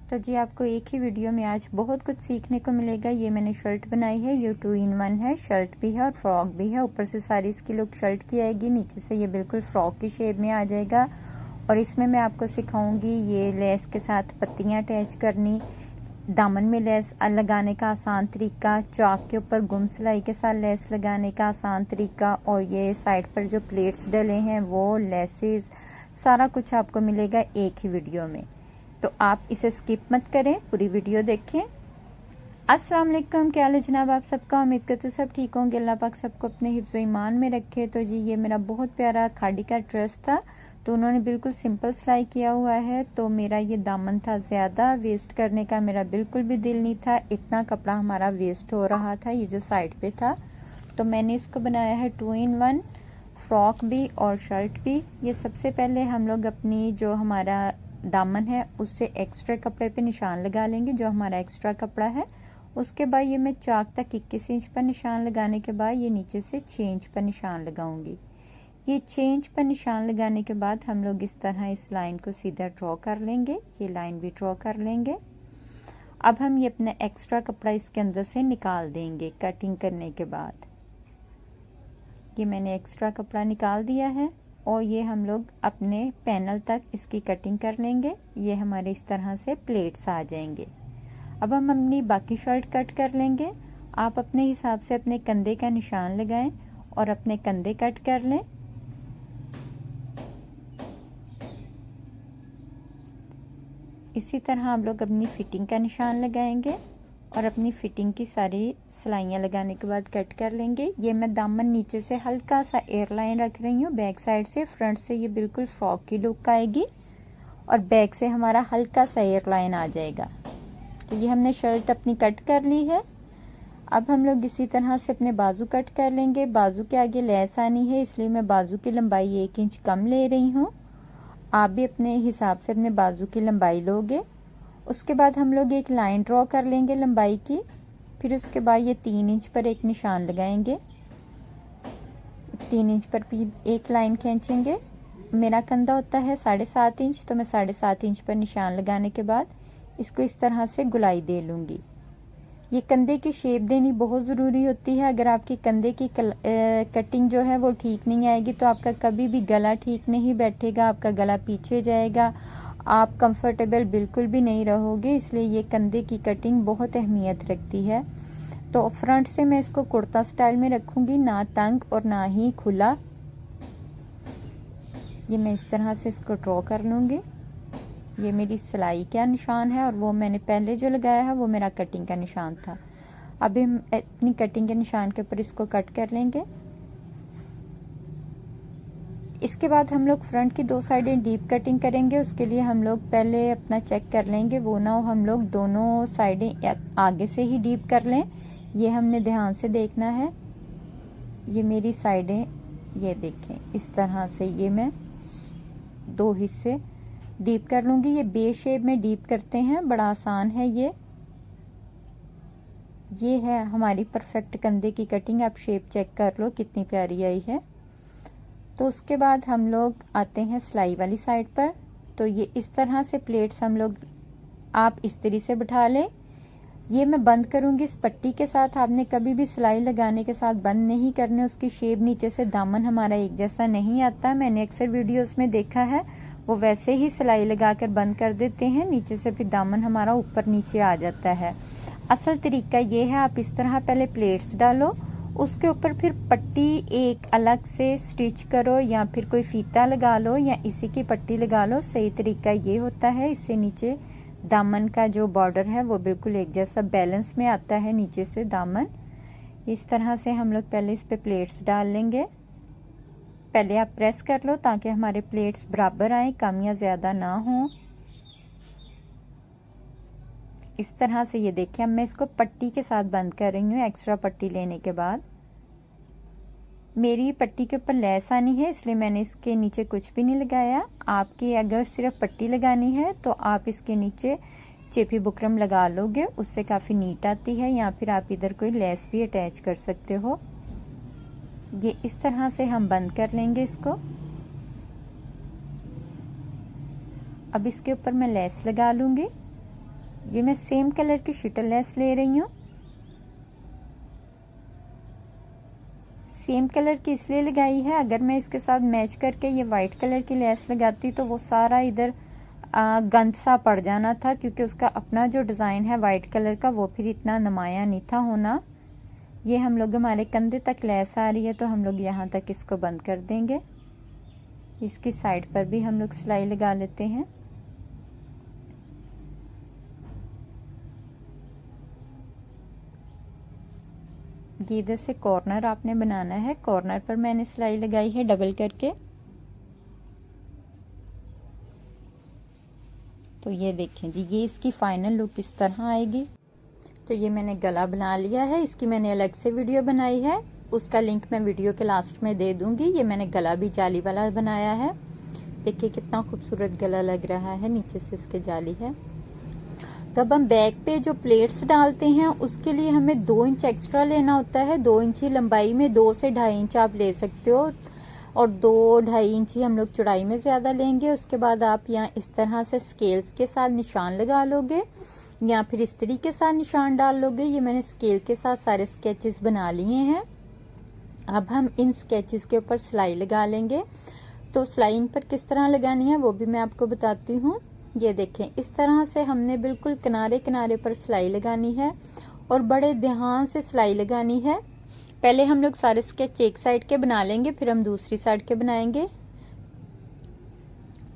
तो जी आपको एक ही वीडियो में आज बहुत कुछ सीखने को मिलेगा। ये मैंने शर्ट बनाई है, ये 2 in 1 है। शर्ट भी है और फ्रॉक भी है। ऊपर से सारी इसकी लुक शर्ट की आएगी, नीचे से ये बिल्कुल फ्रॉक की शेप में आ जाएगा। और इसमें मैं आपको सिखाऊंगी ये लेस के साथ पत्तियां अटैच करनी, दामन में लेस लगाने का आसान तरीका, चाक के ऊपर गुम सिलाई के साथ लेस लगाने का आसान तरीका, और ये साइड पर जो प्लेट्स डले हैं वो लेसेस, सारा कुछ आपको मिलेगा एक ही वीडियो में। तो आप इसे स्किप मत करें, पूरी वीडियो देखें। अस्सलाम वालेकुम, क्या हाल है जनाब आप सबका। उम्मीद करती हूँ सब ठीक होंगे। अल्लाह पाक सबको अपने हिफ्ज़ ईमान में रखे। तो जी ये मेरा बहुत प्यारा खाड़ी का ड्रेस था, तो उन्होंने बिल्कुल सिंपल सिलाई किया हुआ है। तो मेरा ये दामन था, ज़्यादा वेस्ट करने का मेरा बिल्कुल भी दिल नहीं था। इतना कपड़ा हमारा वेस्ट हो रहा था ये जो साइड पे था। तो मैंने इसको बनाया है 2 in 1, फ्रॉक भी और शर्ट भी। ये सबसे पहले हम लोग अपनी जो हमारा दामन है उससे एक्स्ट्रा कपड़े पे निशान लगा लेंगे, जो हमारा एक्स्ट्रा कपड़ा है। उसके बाद ये मैं चाक तक 21 इंच पर निशान लगाने के बाद ये नीचे से 6 इंच पर निशान लगाऊंगी। ये 6 इंच पर निशान लगाने के बाद हम लोग इस तरह इस लाइन को सीधा ड्रॉ कर लेंगे। ये लाइन भी ड्रॉ कर लेंगे। अब हम ये अपना एक्स्ट्रा कपड़ा इसके अंदर से निकाल देंगे कटिंग करने के बाद। ये मैंने एक्स्ट्रा कपड़ा निकाल दिया है और ये हम लोग अपने पैनल तक इसकी कटिंग कर लेंगे। ये हमारे इस तरह से प्लेट्स आ जाएंगे। अब हम अपनी बाकी शर्ट कट कर लेंगे। आप अपने हिसाब से अपने कंधे का निशान लगाएं और अपने कंधे कट कर लें। इसी तरह हम लोग अपनी फिटिंग का निशान लगाएंगे और अपनी फिटिंग की सारी सिलाइयाँ लगाने के बाद कट कर लेंगे। ये मैं दामन नीचे से हल्का सा एयरलाइन रख रही हूँ बैक साइड से। फ्रंट से ये बिल्कुल फ्रॉक की लुक आएगी और बैक से हमारा हल्का सा एयरलाइन आ जाएगा। तो ये हमने शर्ट अपनी कट कर ली है। अब हम लोग इसी तरह से अपने बाजू कट कर लेंगे। बाजू के आगे लेस आनी है, इसलिए मैं बाजू की लंबाई 1 इंच कम ले रही हूँ। आप भी अपने हिसाब से अपने बाजू की लंबाई लोगे। उसके बाद हम लोग एक लाइन ड्रॉ कर लेंगे लंबाई की। फिर उसके बाद ये 3 इंच पर एक निशान लगाएंगे। 3 इंच पर भी एक लाइन खींचेंगे। मेरा कंधा होता है 7.5 इंच, तो मैं 7.5 इंच पर निशान लगाने के बाद इसको इस तरह से गुलाई दे लूँगी। ये कंधे की शेप देनी बहुत ज़रूरी होती है। अगर आपकी कंधे की कटिंग जो है वो ठीक नहीं आएगी तो आपका कभी भी गला ठीक नहीं बैठेगा, आपका गला पीछे जाएगा, आप कंफर्टेबल बिल्कुल भी नहीं रहोगे। इसलिए ये कंधे की कटिंग बहुत अहमियत रखती है। तो फ्रंट से मैं इसको कुर्ता स्टाइल में रखूँगी, ना तंग और ना ही खुला। ये मैं इस तरह से इसको ड्रॉ कर लूँगी। ये मेरी सिलाई का निशान है और वो मैंने पहले जो लगाया है वो मेरा कटिंग का निशान था। अभी हम अपनी कटिंग के निशान के ऊपर इसको कट कर लेंगे। इसके बाद हम लोग फ्रंट की 2 साइडें डीप कटिंग करेंगे। उसके लिए हम लोग पहले अपना चेक कर लेंगे वो ना हो हम लोग दोनों साइडें आगे से ही डीप कर लें। ये हमने ध्यान से देखना है। ये मेरी साइडें, ये देखें इस तरह से ये मैं 2 हिस्से डीप कर लूँगी। ये बे शेप में डीप करते हैं, बड़ा आसान है ये है हमारी परफेक्ट कंधे की कटिंग। आप शेप चेक कर लो कितनी प्यारी आई है। तो उसके बाद हम लोग आते हैं सिलाई वाली साइड पर। तो ये इस तरह से प्लेट्स हम लोग आप इस तरीके से बिठा लें। ये मैं बंद करूँगी इस पट्टी के साथ। आपने कभी भी सिलाई लगाने के साथ बंद नहीं करने, उसकी शेप नीचे से दामन हमारा एक जैसा नहीं आता। मैंने अक्सर वीडियोस में देखा है वो वैसे ही सिलाई लगाकर बंद कर देते हैं, नीचे से फिर दामन हमारा ऊपर नीचे आ जाता है। असल तरीका ये है, आप इस तरह पहले प्लेट्स डालो, उसके ऊपर फिर पट्टी एक अलग से स्टिच करो या फिर कोई फीता लगा लो या इसी की पट्टी लगा लो। सही तरीका ये होता है। इससे नीचे दामन का जो बॉर्डर है वो बिल्कुल एक जैसा बैलेंस में आता है नीचे से दामन। इस तरह से हम लोग पहले इस पे प्लेट्स डाल लेंगे। पहले आप प्रेस कर लो ताकि हमारे प्लेट्स बराबर आए, कम या ज़्यादा ना हो। इस तरह से ये देखिए अब मैं इसको पट्टी के साथ बंद कर रही हूँ। एक्स्ट्रा पट्टी लेने के बाद मेरी पट्टी के ऊपर लेस आनी है, इसलिए मैंने इसके नीचे कुछ भी नहीं लगाया। आपकी अगर सिर्फ पट्टी लगानी है तो आप इसके नीचे चेपी बुकरम लगा लोगे, उससे काफ़ी नीट आती है। या फिर आप इधर कोई लेस भी अटैच कर सकते हो। ये इस तरह से हम बंद कर लेंगे इसको। अब इसके ऊपर मैं लेस लगा लूँगी। ये मैं सेम कलर की शिटल लेस ले रही हूँ। सेम कलर की इसलिए लगाई है, अगर मैं इसके साथ मैच करके ये वाइट कलर की लेस लगाती तो वो सारा इधर गंद सा पड़ जाना था, क्योंकि उसका अपना जो डिज़ाइन है वाइट कलर का वो फिर इतना नुमाया नहीं था होना। ये हम लोग हमारे कंधे तक लेस आ रही है तो हम लोग यहाँ तक इसको बंद कर देंगे। इसकी साइड पर भी हम लोग सिलाई लगा लेते हैं। ये इधर से कॉर्नर आपने बनाना है, कॉर्नर पर मैंने सिलाई लगाई है डबल करके। तो ये देखें जी, ये इसकी फाइनल लुक इस तरह आएगी। तो ये मैंने गला बना लिया है, इसकी मैंने अलग से वीडियो बनाई है, उसका लिंक मैं वीडियो के लास्ट में दे दूंगी। ये मैंने गला भी जाली वाला बनाया है। देखिए कितना खूबसूरत गला लग रहा है, नीचे से इसके जाली है। तो अब हम बैक पे जो प्लेट्स डालते हैं उसके लिए हमें 2 इंच एक्स्ट्रा लेना होता है। 2 इंच ही लंबाई में 2 से 2.5 इंच आप ले सकते हो, और 2-2.5 इंच ही हम लोग चौड़ाई में ज़्यादा लेंगे। उसके बाद आप यहाँ इस तरह से स्केल्स के साथ निशान लगा लोगे, या फिर इस्त्री के साथ निशान डाल लोगे। ये मैंने स्केल के साथ सारे स्केचेस बना लिए हैं। अब हम इन स्केचेस के ऊपर सिलाई लगा लेंगे। तो सिलाई इन पर किस तरह लगानी है वो भी मैं आपको बताती हूँ। ये देखें, इस तरह से हमने बिल्कुल किनारे किनारे पर सिलाई लगानी है और बड़े ध्यान से सिलाई लगानी है। पहले हम लोग सारे स्केच एक साइड के बना लेंगे, फिर हम दूसरी साइड के बनाएंगे।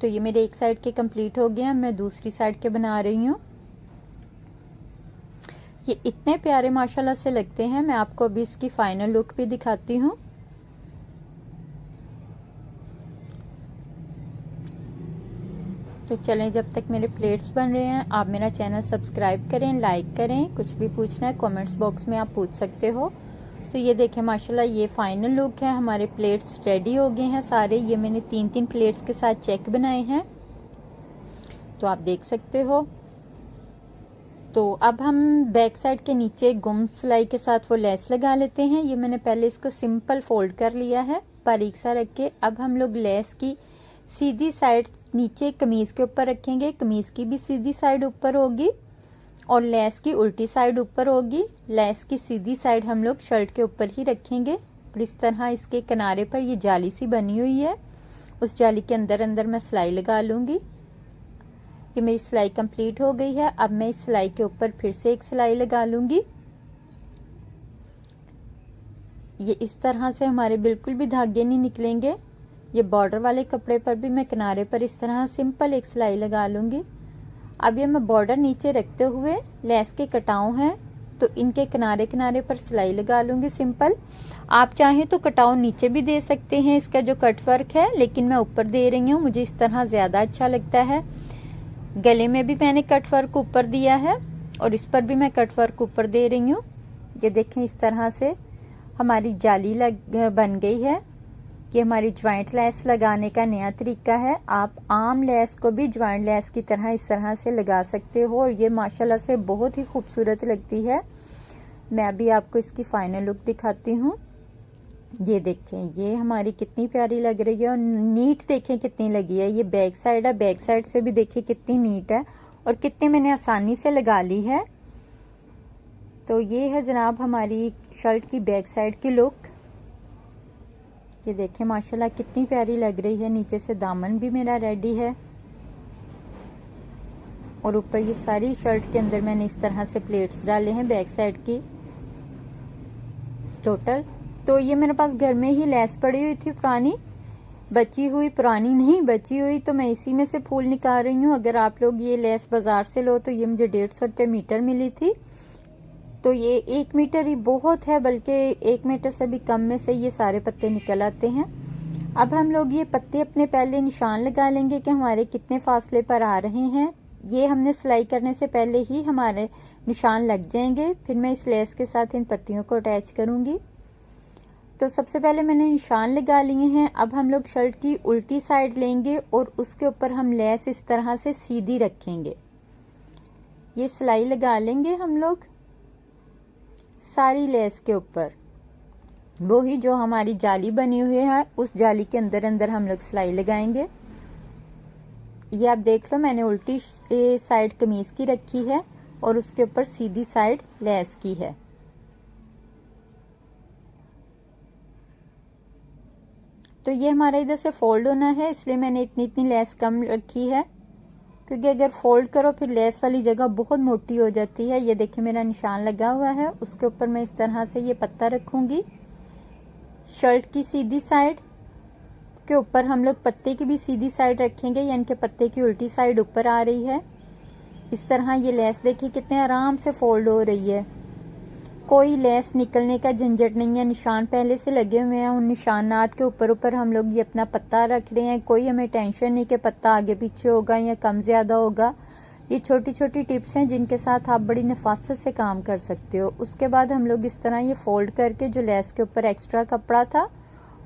तो ये मेरे एक साइड के कंप्लीट हो गए हैं, मैं दूसरी साइड के बना रही हूँ। ये इतने प्यारे माशाल्लाह से लगते हैं। मैं आपको अभी इसकी फाइनल लुक भी दिखाती हूँ। तो चलें, जब तक मेरे प्लेट्स बन रहे हैं आप मेरा चैनल सब्सक्राइब करें, लाइक करें। कुछ भी पूछना है कमेंट्स बॉक्स में आप पूछ सकते हो। तो ये देखें माशाल्लाह ये फाइनल लुक है। हमारे प्लेट्स रेडी हो गए हैं सारे। ये मैंने 3-3 प्लेट्स के साथ चेक बनाए हैं, तो आप देख सकते हो। तो अब हम बैक साइड के नीचे गुम सिलाई के साथ वो लेस लगा लेते हैं। ये मैंने पहले इसको सिंपल फोल्ड कर लिया है बारीक सा रख के। अब हम लोग लेस की सीधी साइड नीचे कमीज के ऊपर रखेंगे, कमीज की भी सीधी साइड ऊपर होगी और लेस की उल्टी साइड ऊपर होगी। लेस की सीधी साइड हम लोग शर्ट के ऊपर ही रखेंगे और इस तरह इसके किनारे पर ये जाली सी बनी हुई है, उस जाली के अंदर अंदर मैं सिलाई लगा लूंगी। ये मेरी सिलाई कंप्लीट हो गई है। अब मैं इस सिलाई के ऊपर फिर से एक सिलाई लगा लूंगी। ये इस तरह से हमारे बिल्कुल भी धागे नहीं निकलेंगे। ये बॉर्डर वाले कपड़े पर भी मैं किनारे पर इस तरह सिंपल एक सिलाई लगा लूंगी। अब ये मैं बॉर्डर नीचे रखते हुए लेस के कटाव हैं तो इनके किनारे किनारे पर सिलाई लगा लूंगी सिंपल। आप चाहें तो कटाव नीचे भी दे सकते हैं इसका जो कट वर्क है, लेकिन मैं ऊपर दे रही हूँ, मुझे इस तरह ज्यादा अच्छा लगता है। गले में भी मैंने कट वर्क ऊपर दिया है और इस पर भी मैं कट वर्क ऊपर दे रही हूँ। ये देखें इस तरह से हमारी जाली बन गई है। ये हमारी ज्वाइंट लेस लगाने का नया तरीका है। आप आम लेस को भी ज्वाइंट लेस की तरह इस तरह से लगा सकते हो और ये माशाल्लाह से बहुत ही खूबसूरत लगती है। मैं अभी आपको इसकी फाइनल लुक दिखाती हूँ। ये देखें ये हमारी कितनी प्यारी लग रही है और नीट देखें कितनी लगी है। ये बैक साइड है, बैक साइड से भी देखिए कितनी नीट है और कितनी मैंने आसानी से लगा ली है। तो ये है जनाब हमारी शर्ट की बैक साइड की लुक। ये देखें माशाल्लाह कितनी प्यारी लग रही है। नीचे से दामन भी मेरा रेडी है और ऊपर ये सारी शर्ट के अंदर मैंने इस तरह से प्लेट्स डाले हैं बैक साइड की टोटल। तो ये मेरे पास घर में ही लेस पड़ी हुई थी पुरानी, बची हुई, पुरानी नहीं बची हुई, तो मैं इसी में से फूल निकाल रही हूँ। अगर आप लोग ये लेस बाजार से लो तो ये मुझे 150 रुपये मीटर मिली थी। तो ये 1 मीटर ही बहुत है, बल्कि 1 मीटर से भी कम में से ये सारे पत्ते निकल आते हैं। अब हम लोग ये पत्ते अपने पहले निशान लगा लेंगे कि हमारे कितने फासले पर आ रहे हैं। ये हमने सिलाई करने से पहले ही हमारे निशान लग जाएंगे। फिर मैं इस लेस के साथ इन पत्तियों को अटैच करूंगी। तो सबसे पहले मैंने निशान लगा लिए हैं। अब हम लोग शर्ट की उल्टी साइड लेंगे और उसके ऊपर हम लेस इस तरह से सीधी रखेंगे। ये सिलाई लगा लेंगे हम लोग सारी लेस के ऊपर, वो ही जो हमारी जाली बनी हुई है उस जाली के अंदर अंदर हम लोग सिलाई लगाएंगे। ये आप देख लो मैंने उल्टी साइड कमीज की रखी है और उसके ऊपर सीधी साइड लेस की है। तो ये हमारा इधर से फोल्ड होना है, इसलिए मैंने इतनी लेस कम रखी है, क्योंकि अगर फोल्ड करो फिर लेस वाली जगह बहुत मोटी हो जाती है। ये देखिए मेरा निशान लगा हुआ है, उसके ऊपर मैं इस तरह से ये पत्ता रखूंगी। शर्ट की सीधी साइड के ऊपर हम लोग पत्ते की भी सीधी साइड रखेंगे, यानी कि पत्ते की उल्टी साइड ऊपर आ रही है। इस तरह ये लेस देखिए कितने आराम से फोल्ड हो रही है, कोई लेस निकलने का झंझट नहीं है। निशान पहले से लगे हुए हैं, उन निशानात के ऊपर हम लोग ये अपना पत्ता रख रहे हैं। कोई हमें टेंशन नहीं कि पत्ता आगे पीछे होगा या कम ज्यादा होगा। ये छोटी छोटी टिप्स हैं जिनके साथ आप बड़ी नफासत से काम कर सकते हो। उसके बाद हम लोग इस तरह ये फोल्ड करके जो लेस के ऊपर एक्स्ट्रा कपड़ा था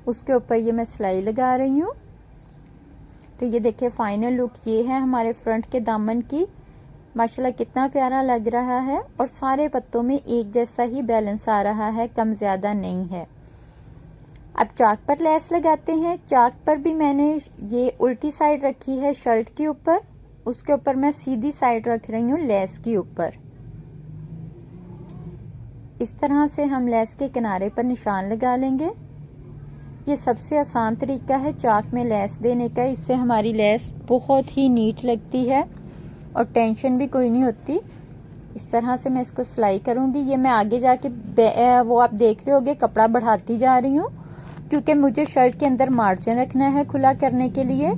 उसके ऊपर ये मैं सिलाई लगा रही हूँ। तो ये देखिए फाइनल लुक ये है हमारे फ्रंट के दामन की। माशाल्लाह कितना प्यारा लग रहा है, और सारे पत्तों में एक जैसा ही बैलेंस आ रहा है, कम ज्यादा नहीं है। अब चाक पर लेस लगाते हैं। चाक पर भी मैंने ये उल्टी साइड रखी है शर्ट के ऊपर, उसके ऊपर मैं सीधी साइड रख रही हूँ लेस के ऊपर। इस तरह से हम लेस के किनारे पर निशान लगा लेंगे। ये सबसे आसान तरीका है चाक में लेस देने का, इससे हमारी लेस बहुत ही नीट लगती है और टेंशन भी कोई नहीं होती। इस तरह से मैं इसको सिलाई करूंगी। ये मैं आगे जाके वो आप देख रहे होगे कपड़ा बढ़ाती जा रही हूँ, क्योंकि मुझे शर्ट के अंदर मार्जिन रखना है खुला करने के लिए।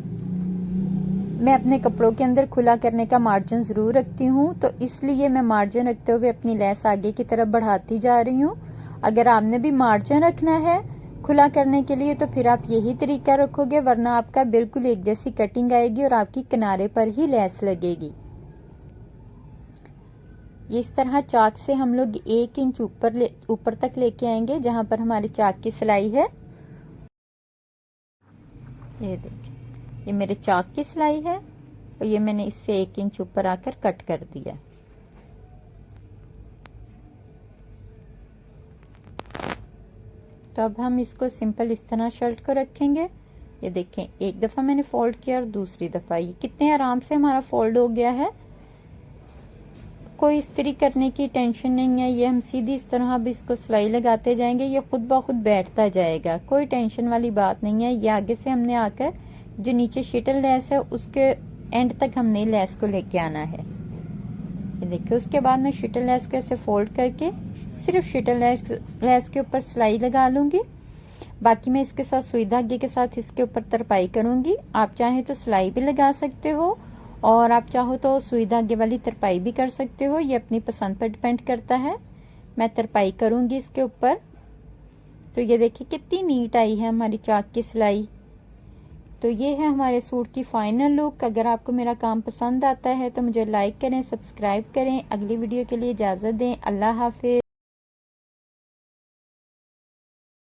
मैं अपने कपड़ों के अंदर खुला करने का मार्जिन जरूर रखती हूँ, तो इसलिए मैं मार्जिन रखते हुए अपनी लेस आगे की तरफ बढ़ाती जा रही हूँ। अगर आपने भी मार्जिन रखना है खुला करने के लिए तो फिर आप यही तरीका रखोगे, वरना आपका बिल्कुल एक जैसी कटिंग आएगी और आपकी किनारे पर ही लेस लगेगी। ये इस तरह चाक से हम लोग 1 इंच ऊपर तक लेके आएंगे जहां पर हमारे चाक की सिलाई है। ये देखिए ये मेरे चाक की सिलाई है और ये मैंने इससे 1 इंच ऊपर आकर कट कर दिया। तो अब हम इसको सिंपल इस तरह शर्ट को रखेंगे। ये देखें एक दफा मैंने फोल्ड किया और दूसरी दफा, ये कितने आराम से हमारा फोल्ड हो गया है। कोई इस्त्री करने की टेंशन नहीं है। ये हम सीधी इस तरह अब इसको सिलाई लगाते जाएंगे, ये खुद ब खुद बैठता जाएगा, कोई टेंशन वाली बात नहीं है। ये आगे से हमने आकर जो नीचे शिटल लेस है उसके एंड तक हमने लेस को लेके आना है। ये देखिए उसके बाद मैं शिटल लेस को ऐसे फोल्ड करके सिर्फ शिटल लेस के ऊपर सिलाई लगा लूंगी। बाकी मैं इसके साथ सुई धागे के साथ इसके ऊपर तरपाई करूंगी। आप चाहें तो सिलाई भी लगा सकते हो और आप चाहो तो सुई धागे वाली तरपाई भी कर सकते हो, ये अपनी पसंद पर डिपेंड करता है। मैं तरपाई करूंगी इसके ऊपर। तो ये देखिए कितनी नीट आई है हमारी चाक की सिलाई। तो ये है हमारे सूट की फाइनल लुक। अगर आपको मेरा काम पसंद आता है तो मुझे लाइक करें, सब्सक्राइब करें। अगली वीडियो के लिए इजाजत दें। अल्लाह हाफिज।